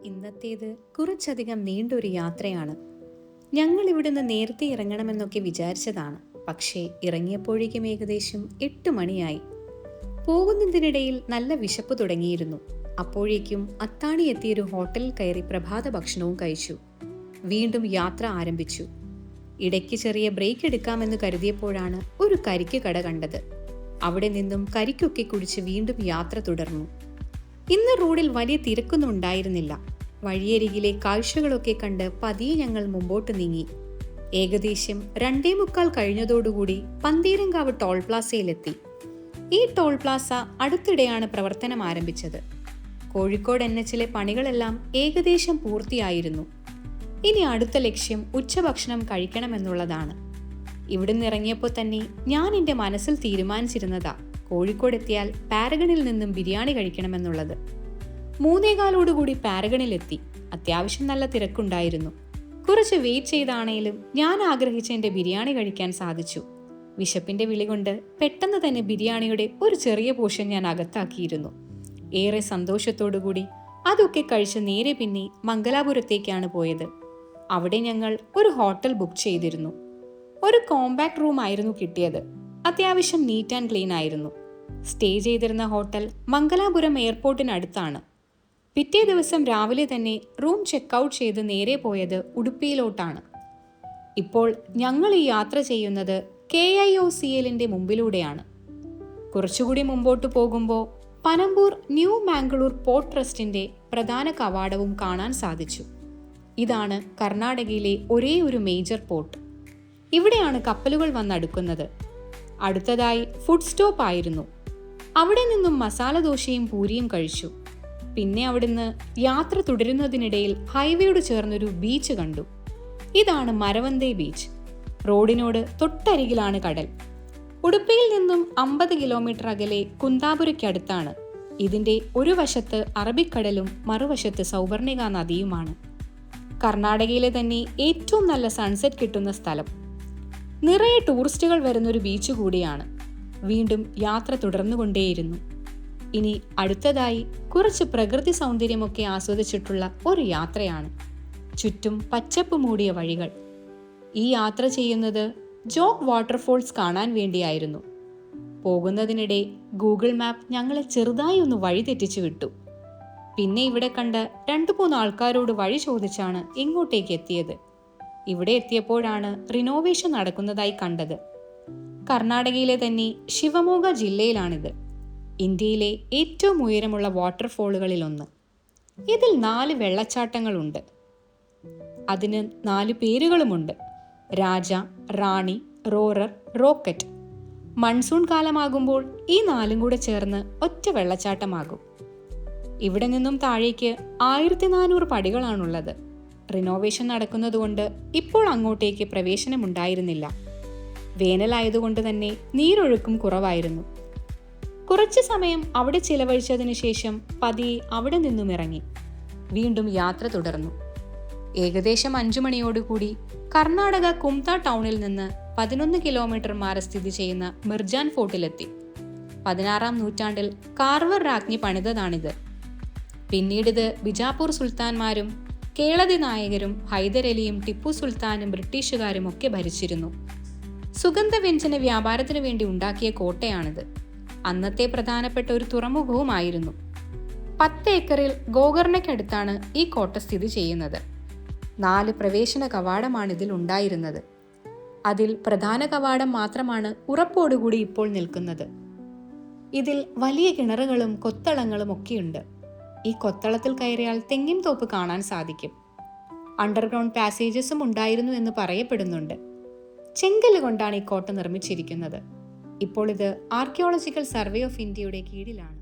ഇന്നത്തേത് കുറച്ചധികം നീണ്ടൊരു യാത്രയാണ്. ഞങ്ങൾ ഇവിടുന്ന് നേരത്തെ ഇറങ്ങണമെന്നൊക്കെ വിചാരിച്ചതാണ്. പക്ഷേ ഇറങ്ങിയപ്പോഴേക്കും ഏകദേശം 8 മണിയായി. പോകുന്നതിനിടയിൽ നല്ല വിശപ്പ് തുടങ്ങിയിരുന്നു. അപ്പോഴേക്കും അത്താണി എത്തിയൊരു ഹോട്ടലിൽ കയറി പ്രഭാത ഭക്ഷണവും കഴിച്ചു. വീണ്ടും യാത്ര ആരംഭിച്ചു. ഇടയ്ക്ക് ചെറിയ ബ്രേക്ക് എടുക്കാമെന്ന് കരുതിയപ്പോഴാണ് ഒരു കരിക്ക് കട കണ്ടത്. അവിടെ നിന്നും കരിക്കൊക്കെ കുടിച്ച് വീണ്ടും യാത്ര തുടർന്നു. ഇന്ന് റോഡിൽ വലിയ തിരക്കൊന്നും ഉണ്ടായിരുന്നില്ല. വഴിയരികിലെ കാഴ്ചകളൊക്കെ കണ്ട് പതിയെ ഞങ്ങൾ മുമ്പോട്ട് നീങ്ങി. ഏകദേശം 2:45 കഴിഞ്ഞതോടുകൂടി പന്തീരങ്കാവ് ടോൾ പ്ലാസയിലെത്തി. ഈ ടോൾ പ്ലാസ അടുത്തിടെയാണ് പ്രവർത്തനം ആരംഭിച്ചത്. കോഴിക്കോട് NH-ലെ പണികളെല്ലാം ഏകദേശം പൂർത്തിയായിരുന്നു. ഇനി അടുത്ത ലക്ഷ്യം ഉച്ചഭക്ഷണം കഴിക്കണമെന്നുള്ളതാണ്. ഇവിടുന്ന് ഇറങ്ങിയപ്പോൾ തന്നെ ഞാൻ എൻ്റെ മനസ്സിൽ തീരുമാനിച്ചിരുന്നതാ കോഴിക്കോട് എത്തിയാൽ പാരഗണിൽ നിന്നും ബിരിയാണി കഴിക്കണമെന്നുള്ളത്. 3:15 പാരഗണിലെത്തി. അത്യാവശ്യം നല്ല തിരക്കുണ്ടായിരുന്നു. കുറച്ച് വെയിറ്റ് ചെയ്താണേലും ഞാൻ ആഗ്രഹിച്ച എൻ്റെ ബിരിയാണി കഴിക്കാൻ സാധിച്ചു. വിശപ്പിന്റെ വിളി കൊണ്ട് പെട്ടെന്ന് തന്നെ ബിരിയാണിയുടെ ഒരു ചെറിയ പോർഷൻ ഞാൻ അകത്താക്കിയിരുന്നു. ഏറെ സന്തോഷത്തോടുകൂടി അതൊക്കെ കഴിച്ച് നേരെ പിന്നെ മംഗലാപുരത്തേക്കാണ് പോയത്. അവിടെ ഞങ്ങൾ ഒരു ഹോട്ടൽ ബുക്ക് ചെയ്തിരുന്നു. ഒരു കോമ്പാക്ട് റൂം ആയിരുന്നു കിട്ടിയത്. അത്യാവശ്യം നീറ്റ് ആൻഡ് ക്ലീൻ ആയിരുന്നു. സ്റ്റേ ചെയ്തിരുന്ന ഹോട്ടൽ മംഗലാപുരം എയർപോർട്ടിനടുത്താണ്. പിറ്റേ ദിവസം രാവിലെ തന്നെ റൂം ചെക്ക് ചെയ്ത് നേരെ പോയത് ഉടുപ്പിയിലോട്ടാണ്. ഇപ്പോൾ ഞങ്ങൾ ഈ യാത്ര ചെയ്യുന്നത് KIOCLന്റെ മുമ്പിലൂടെയാണ്. കുറച്ചുകൂടി മുമ്പോട്ട് പോകുമ്പോൾ പനമ്പൂർ ന്യൂ മാംഗ്ലൂർ പോർട്ട് ട്രസ്റ്റിന്റെ പ്രധാന കവാടവും കാണാൻ സാധിച്ചു. ഇതാണ് കർണാടകയിലെ ഒരേ ഒരു മേജർ പോർട്ട്. ഇവിടെയാണ് കപ്പലുകൾ വന്നടുക്കുന്നത്. അടുത്തതായി ഫുഡ് സ്റ്റോപ്പ് ആയിരുന്നു. അവിടെ നിന്നും മസാല ദോശയും പൂരിയും കഴിച്ചു. പിന്നെ അവിടുന്ന് യാത്ര തുടരുന്നതിനിടയിൽ ഹൈവേയോട് ചേർന്നൊരു ബീച്ച് കണ്ടു. ഇതാണ് മരവന്തേ ബീച്ച്. റോഡിനോട് തൊട്ടരികിലാണ് കടൽ. ഉടുപ്പിയിൽ നിന്നും 50 കിലോമീറ്റർ അകലെ കുന്താപുരയ്ക്കടുത്താണ്. ഇതിന്റെ ഒരു വശത്ത് അറബിക്കടലും മറുവശത്ത് സൗവർണിക നദിയുമാണ്. കർണാടകയിലെ തന്നെ ഏറ്റവും നല്ല സൺസെറ്റ് കിട്ടുന്ന സ്ഥലം. നിറയെ ടൂറിസ്റ്റുകൾ വരുന്നൊരു ബീച്ച് കൂടിയാണ്. വീണ്ടും യാത്ര തുടർന്നുകൊണ്ടേയിരുന്നു. ഇനി അടുത്തതായി കുറച്ച് പ്രകൃതി സൗന്ദര്യമൊക്കെ ആസ്വദിച്ചിട്ടുള്ള ഒരു യാത്രയാണ്. ചുറ്റും പച്ചപ്പ് മൂടിയ വഴികൾ. ഈ യാത്ര ചെയ്യുന്നത് ജോഗ് വാട്ടർഫോൾസ് കാണാൻ വേണ്ടിയായിരുന്നു. പോകുന്നതിനിടെ ഗൂഗിൾ മാപ്പ് ഞങ്ങളെ ചെറുതായി ഒന്ന് വഴി തെറ്റിച്ചു വിട്ടു. പിന്നെ ഇവിടെ കണ്ട 2-3 ആൾക്കാരോട് വഴി ചോദിച്ചാണ് ഇങ്ങോട്ടേക്ക് എത്തിയത്. ഇവിടെ എത്തിയപ്പോഴാണ് റിനോവേഷൻ നടക്കുന്നതായി കണ്ടത്. കർണാടകയിലെ തന്നെ ശിവമോഗ ജില്ലയിലാണിത്. ഇന്ത്യയിലെ ഏറ്റവും ഉയരമുള്ള വാട്ടർഫോളുകളിലൊന്ന്. ഇതിൽ 4 വെള്ളച്ചാട്ടങ്ങളുണ്ട്. അതിന് 4 പേരുകളുമുണ്ട്: രാജ, റാണി, റോറർ, റോക്കറ്റ്. മൺസൂൺ കാലമാകുമ്പോൾ ഈ 4 കൂടെ ചേർന്ന് ഒറ്റ വെള്ളച്ചാട്ടമാകും. ഇവിടെ നിന്നും താഴേക്ക് 1400 പടികളാണുള്ളത്. റിനോവേഷൻ നടക്കുന്നതുകൊണ്ട് ഇപ്പോൾ അങ്ങോട്ടേക്ക് പ്രവേശനമുണ്ടായിരുന്നില്ല. വേനലായതുകൊണ്ട് തന്നെ നീരൊഴുക്കും കുറവായിരുന്നു. കുറച്ചു സമയം അവിടെ ചിലവഴിച്ചതിനു ശേഷം പതിയെ അവിടെ നിന്നും ഇറങ്ങി. വീണ്ടും യാത്ര തുടർന്നു. ഏകദേശം 5 മണിയോടുകൂടി കർണാടക കുംത ടൗണിൽ നിന്ന് 11 കിലോമീറ്റർ മാറി സ്ഥിതി ചെയ്യുന്ന മിർജാൻ ഫോർട്ടിലെത്തി. 16-ാം നൂറ്റാണ്ടിൽ കാർവർ രാജ്ഞി പണിതതാണിത്. പിന്നീടിത് ബിജാപൂർ സുൽത്താൻമാരും കേളതി നായകരും ഹൈദരലിയും ടിപ്പു സുൽത്താനും ബ്രിട്ടീഷുകാരും ഒക്കെ ഭരിച്ചിരുന്നു. സുഗന്ധവ്യഞ്ജന വ്യാപാരത്തിനു വേണ്ടി ഉണ്ടാക്കിയ കോട്ടയാണിത്. അന്നത്തെ പ്രധാനപ്പെട്ട ഒരു തുറമുഖവുമായിരുന്നു. 10 ഏക്കറിൽ ഗോകർണയ്ക്കടുത്താണ് ഈ കോട്ട സ്ഥിതി ചെയ്യുന്നത്. 4 പ്രവേശന കവാടമാണ് ഇതിൽ ഉണ്ടായിരുന്നത്. അതിൽ പ്രധാന കവാടം മാത്രമാണ് ഉറപ്പോടുകൂടി ഇപ്പോൾ നിൽക്കുന്നത്. ഇതിൽ വലിയ കിണറുകളും കൊത്തളങ്ങളും ഒക്കെയുണ്ട്. ഈ കൊത്തളത്തിൽ കയറിയാൽ തെങ്ങിൻ തോപ്പ് കാണാൻ സാധിക്കും. അണ്ടർഗ്രൗണ്ട് പാസേജസും ഉണ്ടായിരുന്നു എന്ന് പറയപ്പെടുന്നുണ്ട്. ചെങ്കല്ല് കൊണ്ടാണ് ഈ കോട്ട നിർമ്മിച്ചിരിക്കുന്നത്. ഇപ്പോൾ ഇത് ആർക്കിയോളജിക്കൽ സർവേ ഓഫ് ഇന്ത്യയുടെ കീഴിലാണ്.